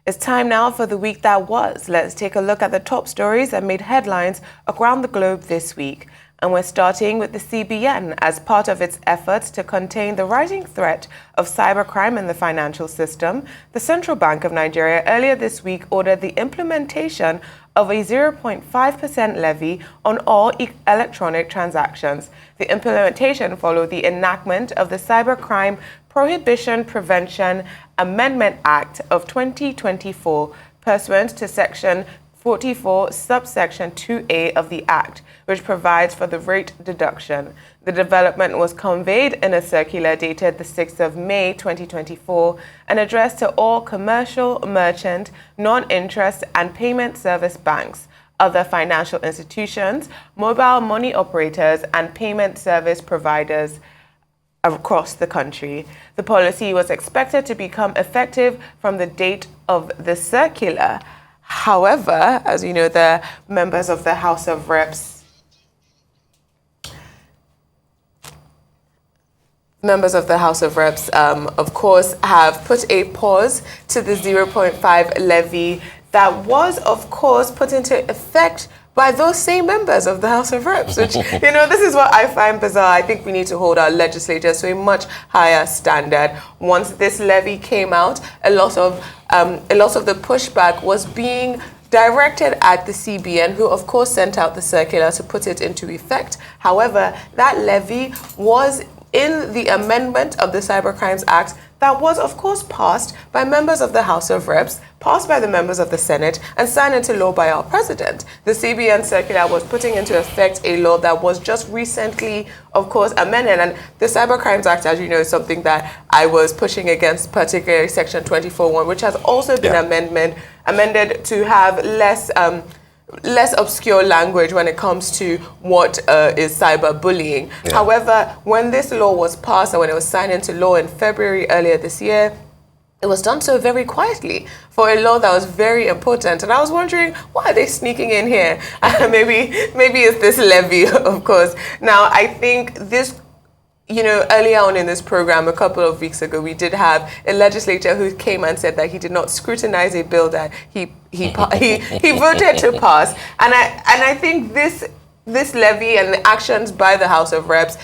It's time now for the week that was. Let's take a look at the top stories that made headlines around the globe this week. And we're starting with the CBN as part of its efforts to contain the rising threat of cybercrime in the financial system. The Central Bank of Nigeria earlier this week ordered the implementation of a 0.5% levy on all electronic transactions. The implementation followed the enactment of the Cybercrime Prohibition Prevention Amendment Act of 2024, pursuant to Section 44, subsection 2A of the Act, which provides for the rate deduction. The development was conveyed in a circular dated the 6th of May 2024 and addressed to all commercial, merchant, non-interest and payment service banks, other financial institutions, mobile money operators and payment service providers across the country. The policy was expected to become effective from the date of the circular. However, as you know, the members of the House of Reps of course, have put a pause to the 0.5 levy that was, of course, put into effect by those same members of the House of Reps, which, this is what I find bizarre. I think we need to hold our legislators to a much higher standard. Once this levy came out, a lot of the pushback was being directed at the CBN, who of course sent out the circular to put it into effect. However, that levy was in the amendment of the Cybercrimes Act that was, of course, passed by members of the House of Reps, passed by the members of the Senate, and signed into law by our president. The CBN circular was putting into effect a law that was just recently, of course, amended. And the Cybercrimes Act, as you know, is something that I was pushing against, particularly Section 24(1), which has also been amended to have less obscure language when it comes to what is cyberbullying. Yeah. However, when this law was passed and when it was signed into law in February earlier this year, it was done so very quietly for a law that was very important. And I was wondering, why are they sneaking in here? Maybe it's this levy, of course. Now, I think this, earlier on in this program, a couple of weeks ago, we did have a legislator who came and said that he did not scrutinize a bill that he voted to pass. And I think this levy and the actions by the House of Reps,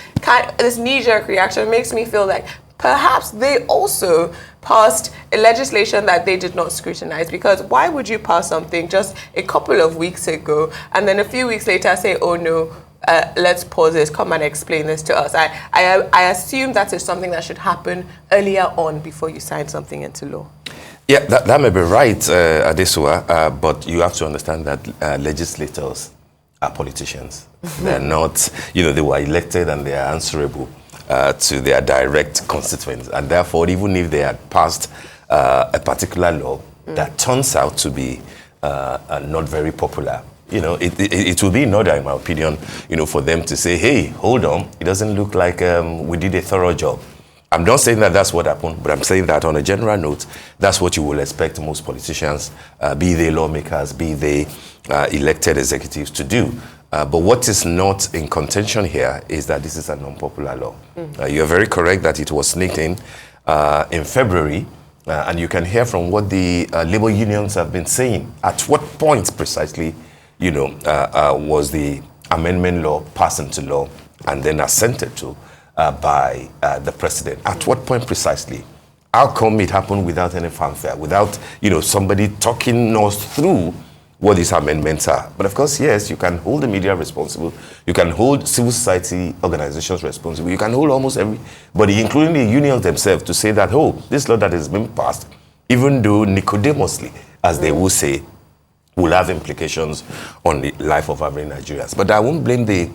this knee-jerk reaction makes me feel like perhaps they also passed a legislation that they did not scrutinize, because why would you pass something just a couple of weeks ago and then a few weeks later say, oh no, let's pause this, come and explain this to us. I assume that is something that should happen earlier on before you sign something into law. Yeah, that may be right, Adesua, but you have to understand that legislators are politicians. They're not, they were elected and they are answerable to their direct constituents. And therefore, even if they had passed a particular law that turns out to be not very popular, it will be in order, in my opinion, for them to say, hey, hold on, it doesn't look like we did a thorough job. I'm not saying that that's what happened, but I'm saying that on a general note, that's what you will expect most politicians, be they lawmakers, be they elected executives, to do. But what is not in contention here is that this is an unpopular law. You're very correct that it was sneaked in February. And you can hear from what the labor unions have been saying. At what point precisely, was the amendment law passed into law and then assented to by the president? At what point precisely? How come it happened without any fanfare, without, somebody talking us through what these amendments are? But of course, yes, you can hold the media responsible. You can hold civil society organizations responsible. You can hold almost everybody, including the unions themselves, to say that, oh, this law that has been passed, even though Nicodemously, as they will say, will have implications on the life of average Nigerians. But I won't blame the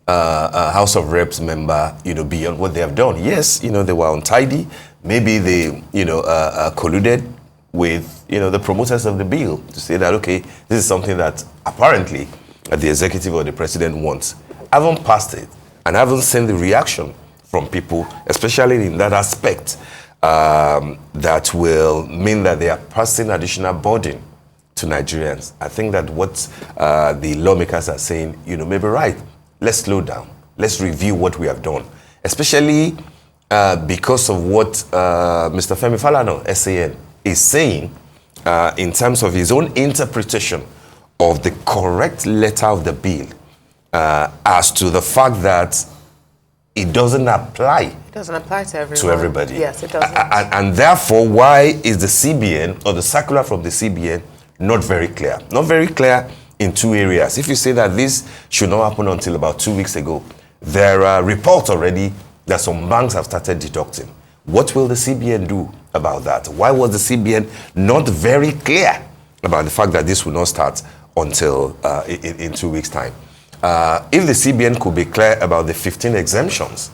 House of Reps member, beyond what they have done. Yes, they were untidy. Maybe they, colluded with, the promoters of the bill to say that, okay, this is something that apparently the executive or the president wants. I haven't passed it, and I haven't seen the reaction from people, especially in that aspect, that will mean that they are passing additional burden to Nigerians. I think that what the lawmakers are saying, may be right. Let's slow down. Let's review what we have done, especially because of what Mr. Femi Falana, SAN, is saying in terms of his own interpretation of the correct letter of the bill as to the fact that it doesn't apply. It doesn't apply to everyone. To everybody. Yes, it doesn't. And therefore, why is the CBN or the circular from the CBN not very clear? Not very clear in two areas. If you say that this should not happen until about 2 weeks ago, there are reports already that some banks have started deducting. What will the CBN do about that? Why was the CBN not very clear about the fact that this will not start until in 2 weeks' time? If the CBN could be clear about the 15 exemptions,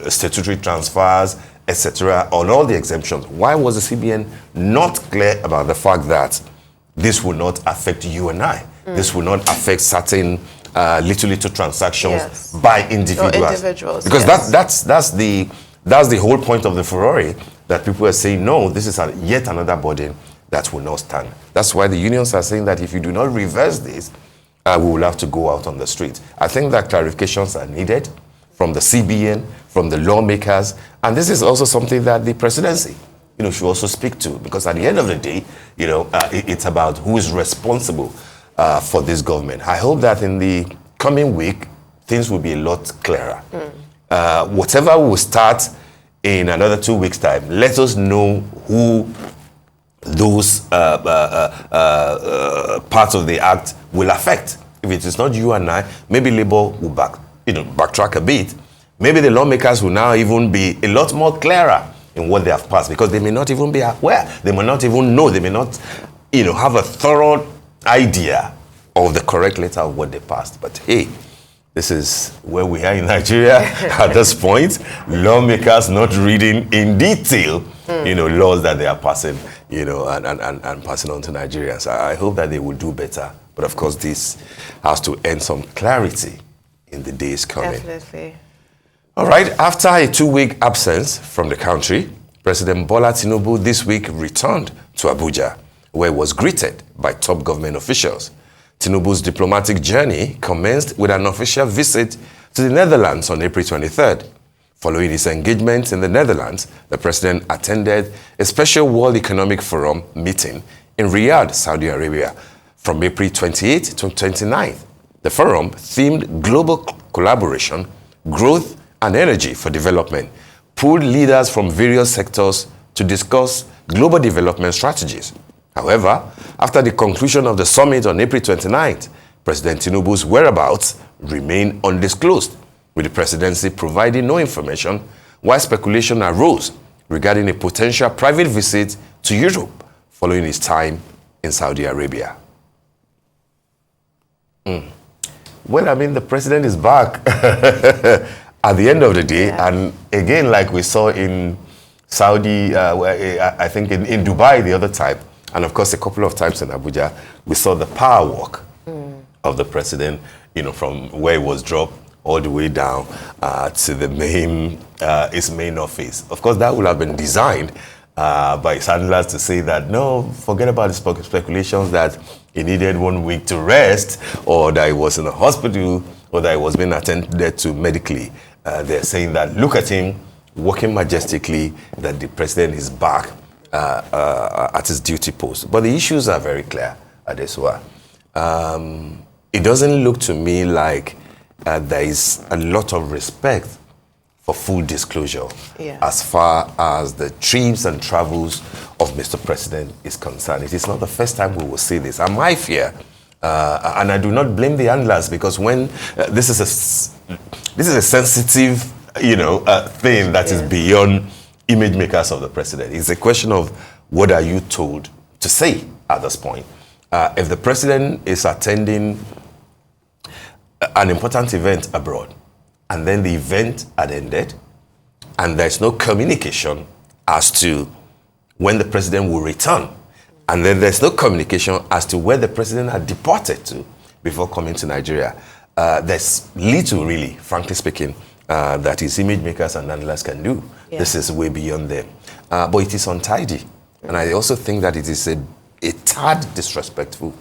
statutory transfers, etc., on all the exemptions, why was the CBN not clear about the fact that this will not affect you and I? This will not affect certain little transactions by individuals. Because that's the whole point of the furore, that people are saying, no, this is yet another burden that will not stand. That's why the unions are saying that if you do not reverse this, we will have to go out on the street. I think that clarifications are needed from the CBN, from the lawmakers, and this is also something that the presidency, should also speak to, because at the end of the day, it's about who is responsible for this government. I hope that in the coming week, things will be a lot clearer. Whatever will start in another 2 weeks' time, let us know who those parts of the act will affect. If it is not you and I, maybe Labour will backtrack a bit. Maybe the lawmakers will now even be a lot more clearer in what they have passed, because they may not even be aware. They may not even know. They may not, have a thorough idea of the correct letter of what they passed. But hey, this is where we are in Nigeria at this point. Lawmakers not reading in detail, laws that they are passing, and passing on to Nigerians. I hope that they will do better. But of course, this has to end some clarity in the days coming. Definitely. All right, after a 2-week absence from the country, President Bola Tinubu this week returned to Abuja, where he was greeted by top government officials. Tinubu's diplomatic journey commenced with an official visit to the Netherlands on April 23rd. Following his engagement in the Netherlands, the president attended a special World Economic Forum meeting in Riyadh, Saudi Arabia, from April 28th to 29th. The forum themed global collaboration, growth, and energy for development, pulled leaders from various sectors to discuss global development strategies. However, after the conclusion of the summit on April 29th, President Tinubu's whereabouts remain undisclosed, with the presidency providing no information, while speculation arose regarding a potential private visit to Europe following his time in Saudi Arabia. Well, the president is back at the end of the day, and again, like we saw in Saudi, I think in Dubai the other time, and of course a couple of times in Abuja, we saw the power walk of the president, from where he was dropped all the way down to the his main office. Of course, that would have been designed by his handlers to say that, no, forget about the speculations that he needed 1 week to rest, or that he was in a hospital, or that he was being attended to medically. They're saying that, look at him walking majestically, that the president is back at his duty post. But the issues are very clear, Adesua. It doesn't look to me like there is a lot of respect for full disclosure as far as the trips and travels of Mr. President is concerned. It is not the first time we will see this. And my fear, and I do not blame the handlers, because when this is a sensitive, thing that is beyond image makers of the president. It's a question of what are you told to say at this point. If the president is attending an important event abroad, and then the event had ended, and there's no communication as to when the president will return, and then there's no communication as to where the president had departed to before coming to Nigeria, there's little, really, frankly speaking, that his image makers and handlers can do. This is way beyond them. But it is untidy. And I also think that it is a tad disrespectful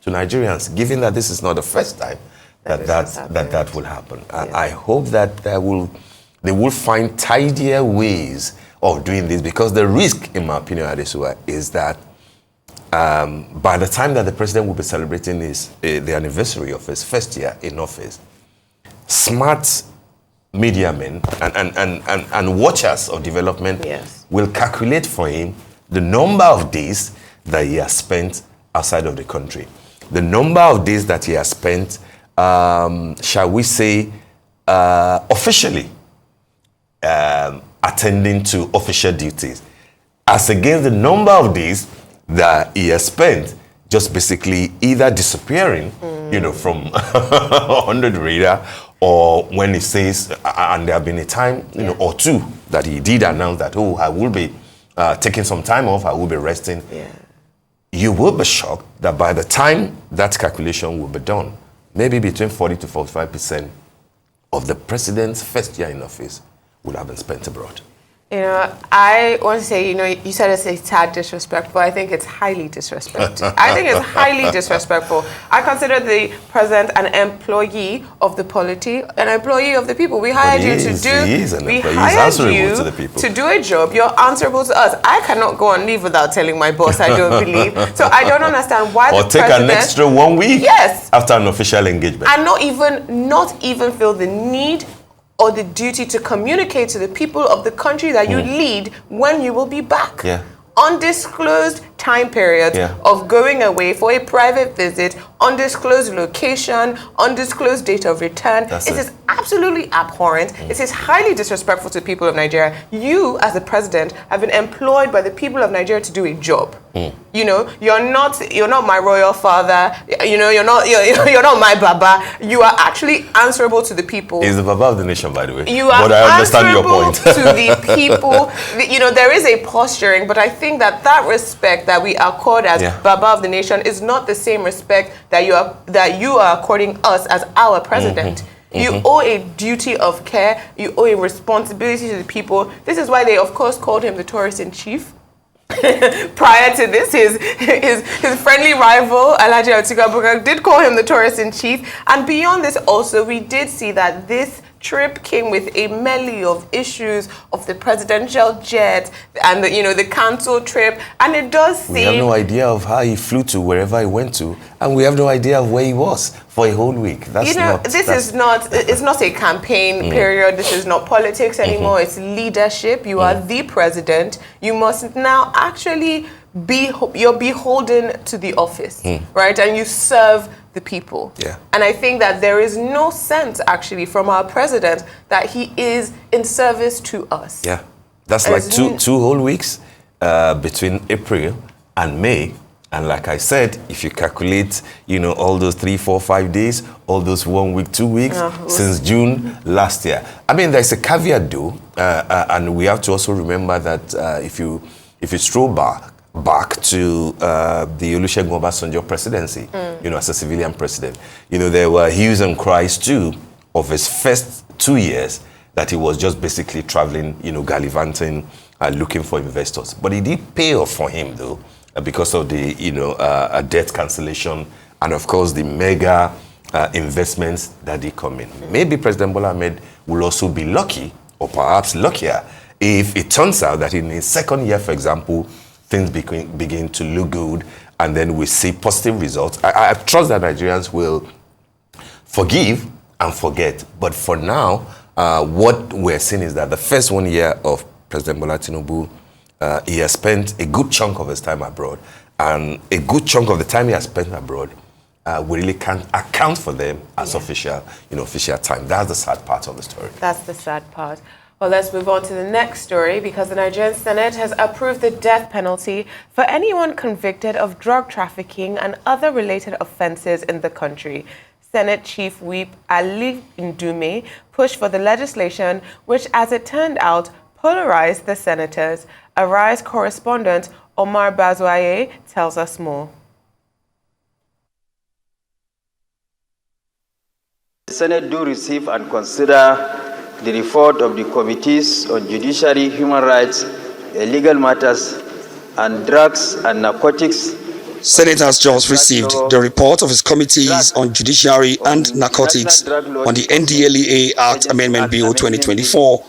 to Nigerians, given that this is not the first time that will happen. And I hope that they will find tidier ways of doing this, because the risk, in my opinion, Adesua, is that by the time that the president will be celebrating the anniversary of his first year in office, smart media men and watchers of development will calculate for him the number of days that he has spent outside of the country, the number of days that he has spent, shall we say, officially attending to official duties, as against the number of days that he has spent just basically either disappearing, from 100 radar, or when he says, and there have been a time, or two that he did announce that, I will be taking some time off, I will be resting. Yeah. You will be shocked that by the time that calculation will be done, maybe between 40 to 45% of the president's first year in office would have been spent abroad. I want to say, you said it's a tad disrespectful. I think it's highly disrespectful. I think it's highly disrespectful. I consider the president an employee of the polity, an employee of the people. We hired you to do. He is an employee. He's answerable to the people. To do a job. You're answerable to us. I cannot go on leave without telling my boss. I don't believe. So I don't understand why or the take president, an extra 1 week. Yes. After an official engagement. And not even feel the need or the duty to communicate to the people of the country that you lead when you will be back. Yeah. Undisclosed time period of going away for a private visit, undisclosed location, undisclosed date of return. It is absolutely abhorrent. It is highly disrespectful to the people of Nigeria. You, as the president, have been employed by the people of Nigeria to do a job. You're not my royal father. You're not my baba. You are actually answerable to the people. He's the baba of the nation, by the way. You are but I understand your point. to the people. There is a posturing, but I think that respect that we accord as baba of the nation is not the same respect that you are according us as our president. You owe a duty of care. You owe a responsibility to the people. This is why they, of course, called him the tourist in chief. Prior to this, his friendly rival, Alhaji Atiku Abubakar, did call him the tourist in chief. And beyond this also, we did see that this trip came with a melee of issues of the presidential jet and the cancelled trip, and it does seem... We have no idea of how he flew to wherever he went to, and we have no idea of where he was for a whole week. It's not a campaign period. This is not politics anymore. It's leadership. You are the president. You must now actually you're beholden to the office, right? And you serve the people. Yeah. And I think that there is no sense actually from our president that he is in service to us. Yeah. That's like two whole weeks between April and May. And like I said, if you calculate, all those 3, 4, 5 days, all those 1 week, 2 weeks, since June last year. I mean, there's a caveat though, and we have to also remember that if you stroll back to the Olusegun Obasanjo presidency, as a civilian president, there were hues and cries too of his first 2 years that he was just basically traveling, gallivanting, looking for investors. But it did pay off for him though, because of the, debt cancellation and of course the mega investments that did come in. Maybe President Bola Ahmed will also be lucky, or perhaps luckier, if it turns out that in his second year, for example, things begin to look good, and then we see positive results. I trust that Nigerians will forgive and forget. But for now, what we're seeing is that the first 1 year of President Bola Tinubu, he has spent a good chunk of his time abroad, and a good chunk of the time he has spent abroad, we really can't account for them as official time. That's the sad part of the story. That's the sad part. Well, let's move on to the next story, because the Nigerian Senate has approved the death penalty for anyone convicted of drug trafficking and other related offenses in the country. Senate Chief Whip Ali Ndume pushed for the legislation, which, as it turned out, polarized the senators. Arise correspondent Omar Bazwaye tells us more. The Senate do receive and consider the report of the Committees on Judiciary, Human Rights, Legal Matters, and Drugs and Narcotics. Senate has just received the report of its Committees on Judiciary and Narcotics on the NDLEA Act Amendment Bill 2024.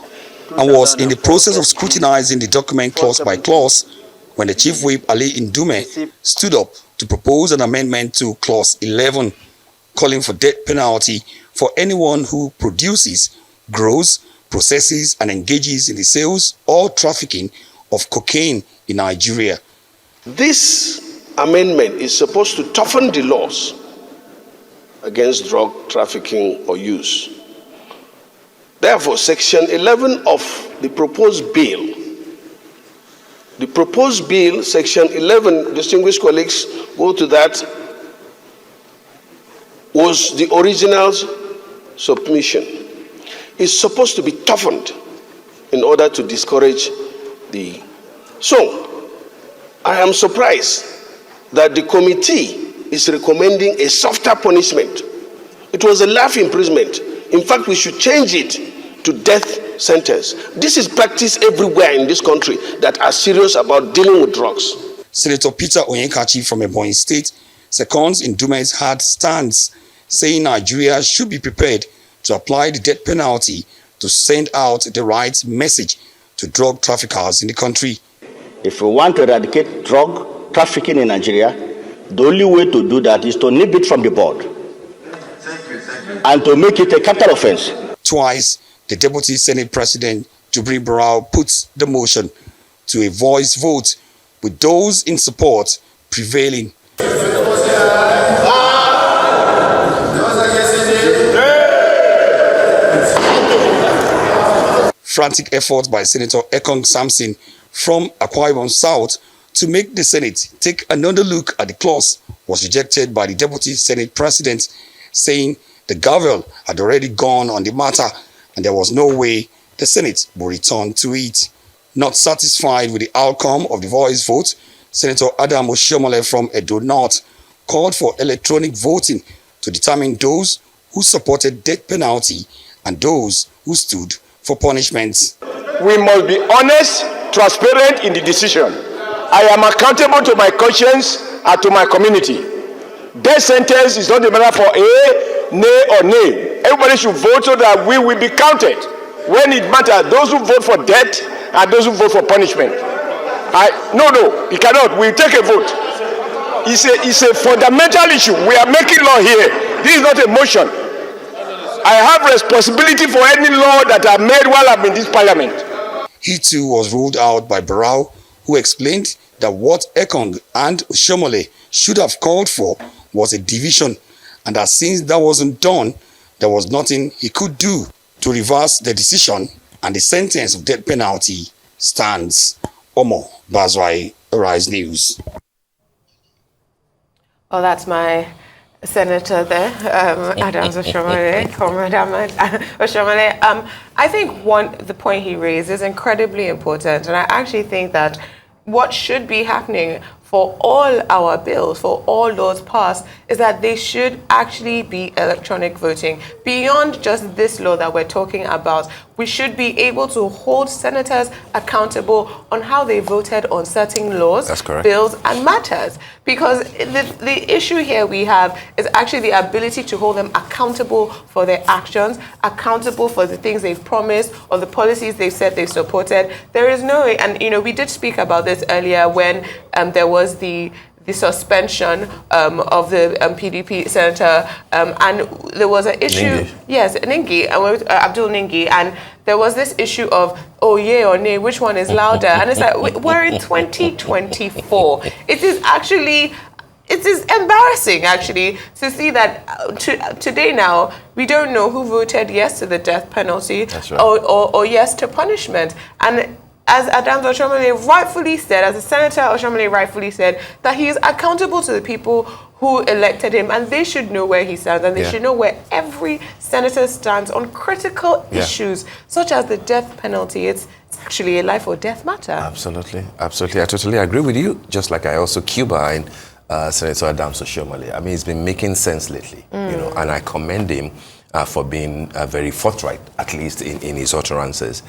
and was in the process of scrutinizing the document clause by clause when the Chief Whip Ali Ndume stood up to propose an amendment to Clause 11, calling for death penalty for anyone who produces, grows, processes, and engages in the sales or trafficking of cocaine in Nigeria. This amendment is supposed to toughen the laws against drug trafficking or use. Therefore, Section 11 of the proposed bill, Section 11, distinguished colleagues, go to that, was the original submission, is supposed to be toughened in order to discourage the... So, I am surprised that the committee is recommending a softer punishment. It was a life imprisonment. In fact, we should change it to death sentence. This is practiced everywhere in this country that are serious about dealing with drugs. Senator Peter Onyenkachi from Ebonyi State seconds Ndume's hard stance, saying Nigeria should be prepared to apply the death penalty to send out the right message to drug traffickers in the country. If we want to eradicate drug trafficking in Nigeria, the only way to do that is to nip it from the board and to make it a capital offense. Twice, the Deputy Senate President, Jubri Barrow, puts the motion to a voice vote, with those in support prevailing. Frantic efforts by Senator Ekong Samson from Akwa Ibom South to make the Senate take another look at the clause was rejected by the Deputy Senate President, saying the gavel had already gone on the matter and there was no way the Senate would return to it. Not satisfied with the outcome of the voice vote, Senator Adam Oshiomhole from Edo North called for electronic voting to determine those who supported death penalty and those who stood for punishments. We must be honest, transparent in the decision. I am accountable to my conscience and to my community. Death sentence is not a matter for a, nay or nay. Everybody should vote so that we will be counted. When it matters, those who vote for death and those who vote for punishment. No, you cannot. We take a vote. It's a fundamental issue. We are making law here. This is not a motion. I have responsibility for any law that I made while I'm in this parliament. He too was ruled out by Barrow, who explained that what Ekong and Oshiomhole should have called for was a division, and that since that wasn't done, there was nothing he could do to reverse the decision, and the sentence of death penalty stands. Omo Bazwai, Arise News. Oh, that's my senator there, Adams Oshiomhole, Comrade Ahmed Oshiomhole. I think the point he raised is incredibly important, and I actually think that what should be happening for all our bills, for all laws passed, is that they should actually be electronic voting. Beyond just this law that we're talking about, we should be able to hold senators accountable on how they voted on certain laws, bills, and matters. Because the issue here we have is actually the ability to hold them accountable for their actions, accountable for the things they've promised or the policies they've said they've supported. There is no way, and we did speak about this earlier when there was the suspension of the PDP senator, and there was an issue. Yes, Ningi, Abdul Ningi, and there was this issue of, oh, yay or nay, which one is louder? And it's like, we're in 2024. It is embarrassing, actually, to see that today now, we don't know who voted yes to the death penalty or yes to punishment. And as Adams Oshiomhole rightfully said, as the Senator Oshiomhole rightfully said, that he is accountable to the people who elected him, and they should know where he stands, and they should know where every senator stands on critical issues, such as the death penalty. It's actually a life or death matter. Absolutely. I totally agree with you, just like I also cue behind Senator Adams Oshiomhole. I mean, he's been making sense lately, and I commend him for being very forthright, at least in his utterances.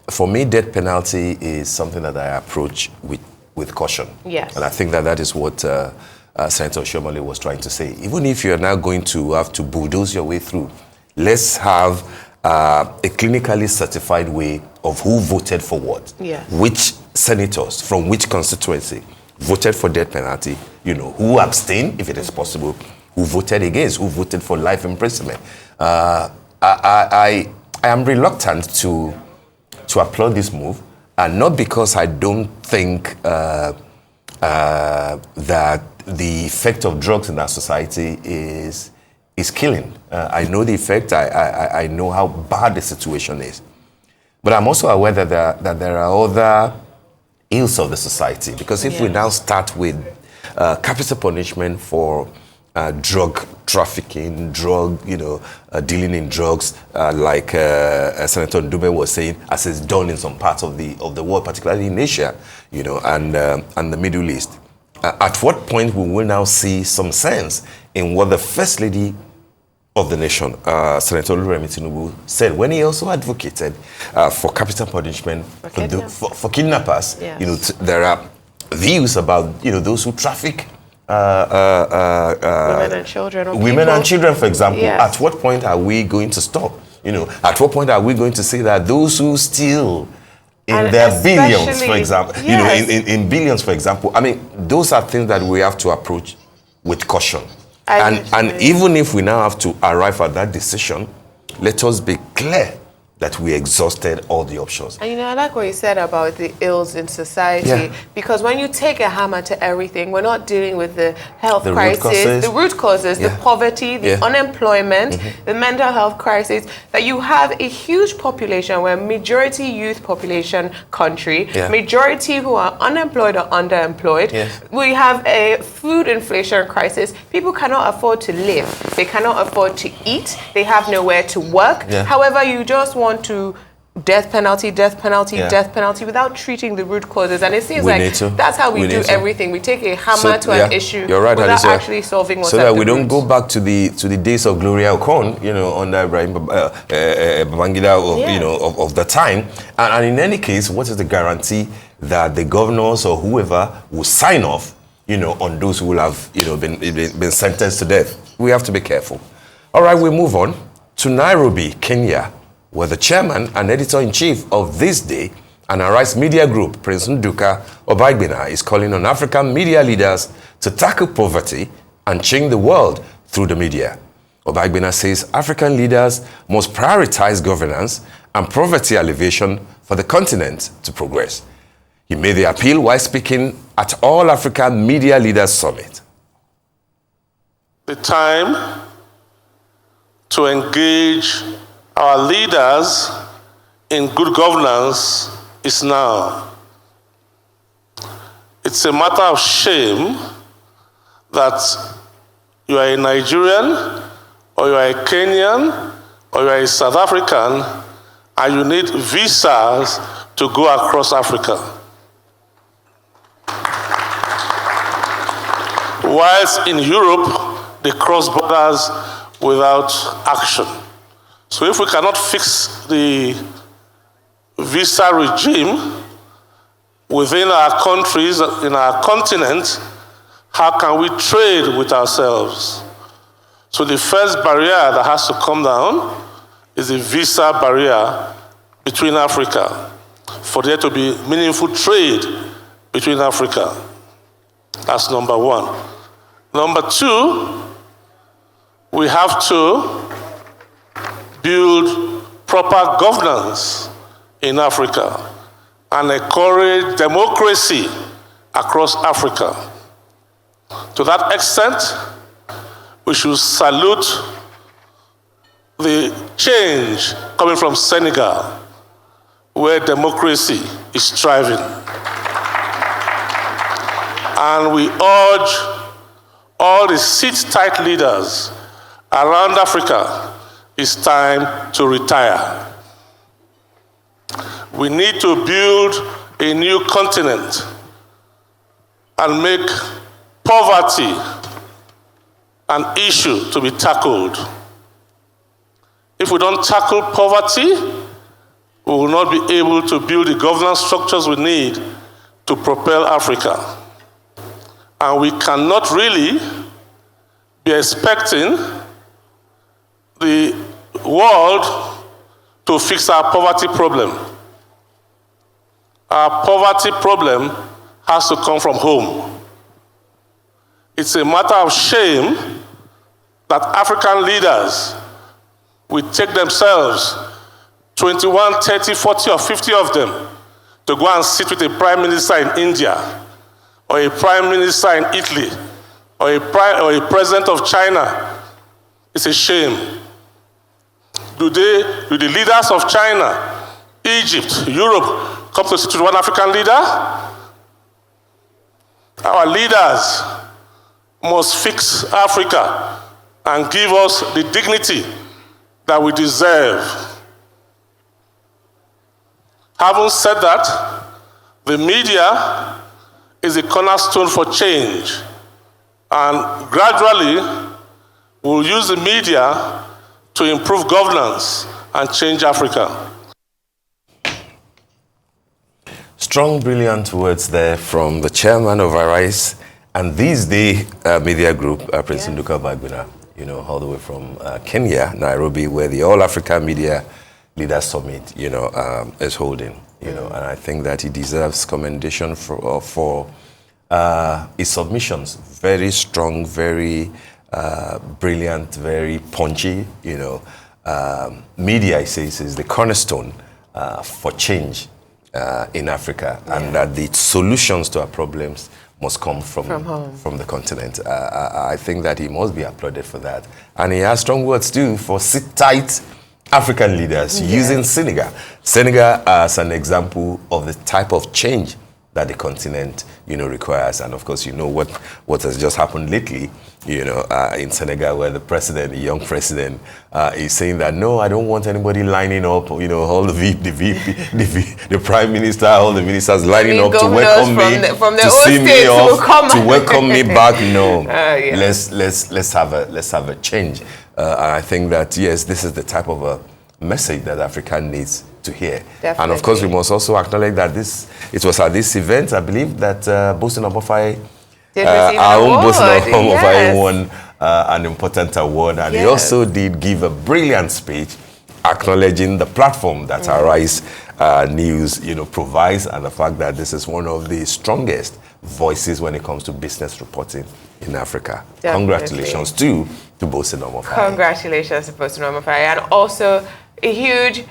For me, death penalty is something that I approach with caution. Yes. And I think that is what Senator Oshiomhole was trying to say. Even if you're now going to have to bulldoze your way through, let's have a clinically certified way of who voted for what. Yes. Which senators from which constituency voted for death penalty, who abstained, if it is possible, who voted against, who voted for life imprisonment. I am reluctant to applaud this move, and not because I don't think that the effect of drugs in our society is killing. I know the effect. I know how bad the situation is, but I'm also aware that there are other ills of the society. Because if we now start with capital punishment for drug trafficking, dealing in drugs, like Senator Ndube was saying, as is done in some parts of the world, particularly in Asia, and the Middle East. At what point will we now see some sense in what the First Lady of the nation, Senator Oluremi Tinubu, said when he also advocated for capital punishment for kidnappers? Yes. There are views about those who traffic women and children. Women and children, for example. Yes. At what point are we going to stop? At what point are we going to say that those who steal in their billions, for example, yes. in billions, for example, I mean, those are things that we have to approach with caution. And even if we now have to arrive at that decision, let us be clear that we exhausted all the options. And I like what you said about the ills in society, because when you take a hammer to everything, we're not dealing with the health crisis, the root causes, the poverty, the unemployment, the mental health crisis, that you have a huge population, we're a majority youth population country, majority who are unemployed or underemployed. We have a food inflation crisis. People cannot afford to live. They cannot afford to eat. They have nowhere to work. However, you just want to death penalty without treating the root causes, and it seems that's how we do everything. We take a hammer to an issue without actually solving what's so at that the we don't root. go back to the days of Gloria Okon, under Ibrahim Babangida, of the time. And in any case, what is the guarantee that the governors or whoever will sign off, on those who will have, been sentenced to death? We have to be careful. All right, we move on to Nairobi, Kenya, where the chairman and editor-in-chief of This Day and Arise Media Group, Prince Nduka Obagbina, is calling on African media leaders to tackle poverty and change the world through the media. Obagbina says African leaders must prioritize governance and poverty alleviation for the continent to progress. He made the appeal while speaking at All Africa Media Leaders Summit. The time to engage our leaders in good governance is now. It's a matter of shame that you are a Nigerian, or you are a Kenyan, or you are a South African, and you need visas to go across Africa. Whilst in Europe, they cross borders without action. So if we cannot fix the visa regime within our countries, in our continent, how can we trade with ourselves? So the first barrier that has to come down is the visa barrier between Africa, for there to be meaningful trade between Africa. That's number one. Number two, we have to build proper governance in Africa and encourage democracy across Africa. To that extent, we should salute the change coming from Senegal, where democracy is thriving. And we urge all the sit-tight leaders around Africa, it's time to retire. We need to build a new continent and make poverty an issue to be tackled. If we don't tackle poverty, we will not be able to build the governance structures we need to propel Africa. And we cannot really be expecting the world to fix our poverty problem. Our poverty problem has to come from home. It's a matter of shame that African leaders will take themselves, 21, 30, 40, or 50 of them, to go and sit with a prime minister in India, or a prime minister in Italy, or a president of China. It's a shame. Do the leaders of China, Egypt, Europe, come to sit with one African leader? Our leaders must fix Africa and give us the dignity that we deserve. Having said that, the media is a cornerstone for change, and gradually we'll use the media to improve governance and change Africa. Strong, brilliant words there from the chairman of Arise and These Day Media Group, Prince Nduka Bagbina, all the way from Kenya, Nairobi, where the All Africa Media Leaders Summit, is holding. And I think that he deserves commendation for his submissions. Very strong, very brilliant, very punchy. Media, he says, is the cornerstone for change in Africa, and that the solutions to our problems must come from the continent. I think that he must be applauded for that. And he has strong words too for sit-tight African leaders using Senegal. Senegal as an example of the type of change that the continent, requires. And of course, what has just happened lately, in Senegal, where the young president, is saying that, no, I don't want anybody lining up, all the VP, the prime minister, all the ministers lining up to welcome me, to see me off, to welcome me back. No, let's have a change. And I think that, yes, this is the type of a message that Africa needs to hear. Definitely. And of course, we must also acknowledge that it was at this event, I believe, that Bosun Obofai, our own Bosun Obofai, won an important award. And he also did give a brilliant speech acknowledging the platform that Arise News, provides, and the fact that this is one of the strongest voices when it comes to business reporting in Africa. Definitely. Congratulations to Bosun Obofai. Congratulations to Bosun Obofai. And also a huge,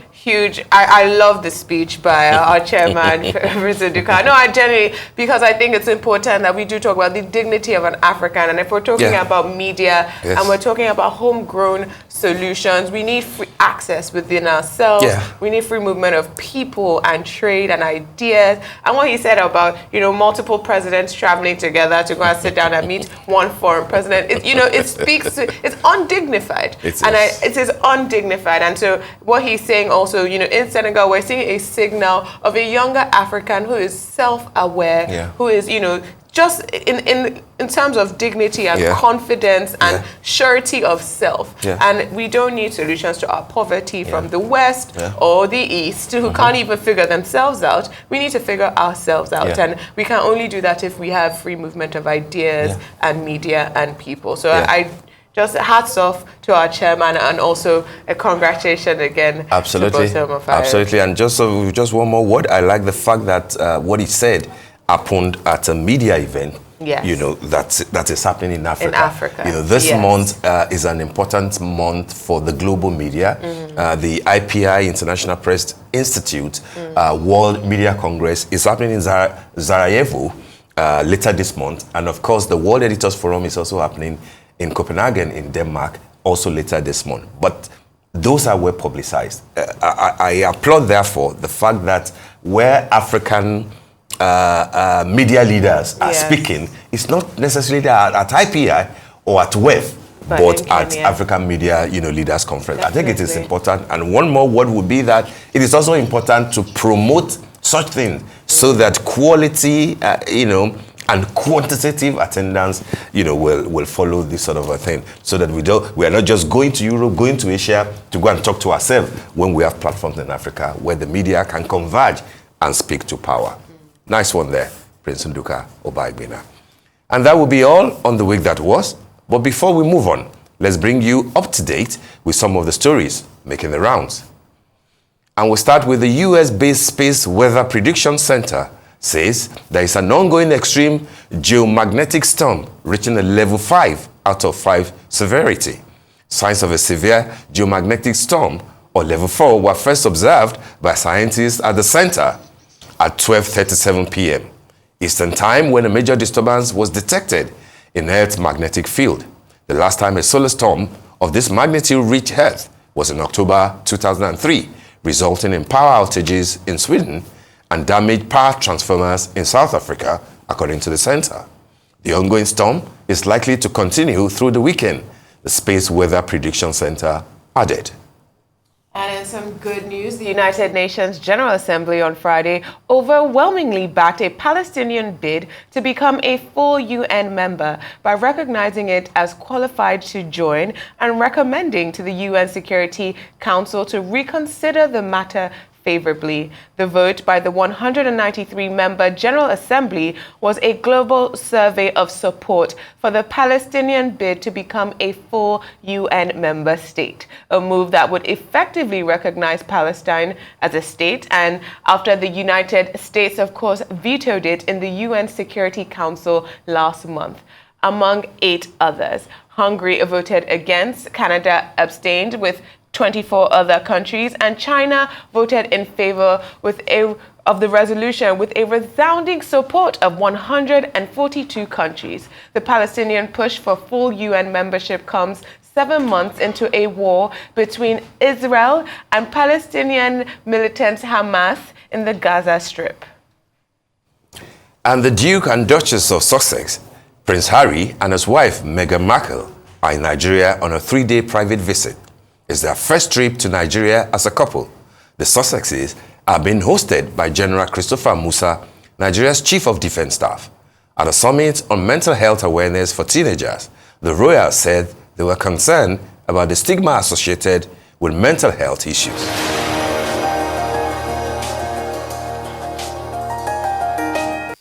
I love the speech by our chairman, President Duka. No, I generally, because I think it's important that we do talk about the dignity of an African. And if we're talking about media and we're talking about homegrown solutions, we need free access within ourselves. We need free movement of people and trade and ideas. And what he said about, multiple presidents traveling together to go and sit down and meet one foreign president, it speaks to, it's undignified. It is undignified. And so what he's saying also, in Senegal, we're seeing a signal of a younger African who is self-aware, who is, just in terms of dignity and confidence and surety of self. And we don't need solutions to our poverty from the West or the East, who can't even figure themselves out. We need to figure ourselves out. And we can only do that if we have free movement of ideas and media and people. So I just hats off to our chairman, and also a congratulations again. Absolutely, absolutely. And just one more word. I like the fact that what he said happened at a media event. That is happening in Africa. This month is an important month for the global media. The IPI, International Press Institute, World Media Congress is happening in Sarajevo later this month. And of course, the World Editors Forum is also happening in Copenhagen, in Denmark, also later this month. But those are well publicized. I applaud, therefore, the fact that where African media leaders are speaking, it's not necessarily at IPI or at WEF, but at African Media Leaders Conference. Definitely. I think it is important. And one more word would be that it is also important to promote such things so that quality, and quantitative attendance, will follow this sort of a thing, so that we are not just going to Europe, going to Asia to go and talk to ourselves, when we have platforms in Africa where the media can converge and speak to power. Nice one there, Prince Nduka Obagbina. And that will be all on the week that was. But before we move on, let's bring you up to date with some of the stories making the rounds. And we'll start with the US-based Space Weather Prediction Center says there is an ongoing extreme geomagnetic storm reaching a level 5 out of 5 severity. Signs of a severe geomagnetic storm or level 4 were first observed by scientists at the center at 12:37 p.m. Eastern Time when a major disturbance was detected in Earth's magnetic field. The last time a solar storm of this magnitude reached Earth was in October 2003, resulting in power outages in Sweden and damaged power transformers in South Africa, according to the center. The ongoing storm is likely to continue through the weekend, the Space Weather Prediction Center added. And in some good news, the United Nations General Assembly on Friday overwhelmingly backed a Palestinian bid to become a full UN member by recognizing it as qualified to join and recommending to the UN Security Council to reconsider the matter favorably. The vote by the 193-member General Assembly was a global survey of support for the Palestinian bid to become a full UN member state, a move that would effectively recognize Palestine as a state, and after the United States, of course, vetoed it in the UN Security Council last month. Among 8 others, Hungary voted against, Canada abstained with 24 other countries, and China voted in favor of the resolution with a resounding support of 142 countries. The Palestinian push for full UN membership comes 7 months into a war between Israel and Palestinian militant Hamas in the Gaza Strip. And the Duke and Duchess of Sussex, Prince Harry and his wife Meghan Markle, are in Nigeria on a 3-day private visit. It's their first trip to Nigeria as a couple. The Sussexes are being hosted by General Christopher Musa, Nigeria's Chief of Defense Staff. At a summit on mental health awareness for teenagers, the royals said they were concerned about the stigma associated with mental health issues.